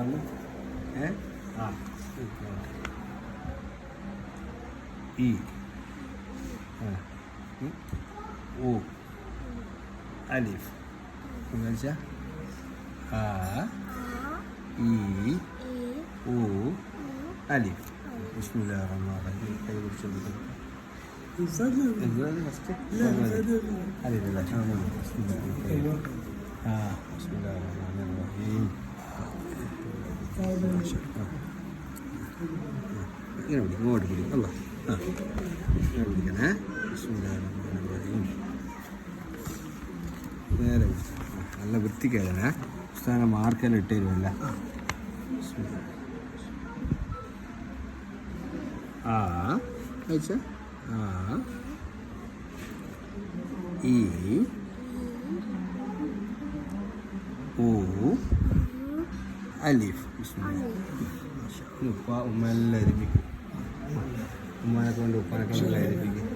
കാണുന്നു. ആ ഇ ഉ അലിഫ് വെച്ചാൽ ആ ഇ ഉ അലിഫ്. ബിസ്മില്ലാഹിർ റഹ്മാനിർ റഹീം. കൈ പിടിച്ചെടുക്കും. അലിഫല്ല ആ ബിസ്മില്ലാഹിർ റഹ്മാനിർ റഹീം. ഇങ്ങനെ പിടിക്കും, ഇങ്ങോട്ട് പിടിക്കും. അല്ല ആ ഇങ്ങനെ പിടിക്കണേ. ബിസ്മില്ലാഹിർ റഹ്മാനിർ റഹീം. നേരെ പിടിച്ചു. നല്ല വൃത്തിക്കേടണേ. പുസ്തകം മാർക്കെല്ലാം ഇട്ട് തരുമല്ല. ആ അയച്ച ആ ഇ ഉ അലിഫ്. ഉപ്പ ഉമ്മ എല്ലാം എരിപ്പിക്കും. ഉമ്മാനെ കൊണ്ട് ഉപ്പാനെ കൊണ്ട് എല്ലാം എരിപ്പിക്കും.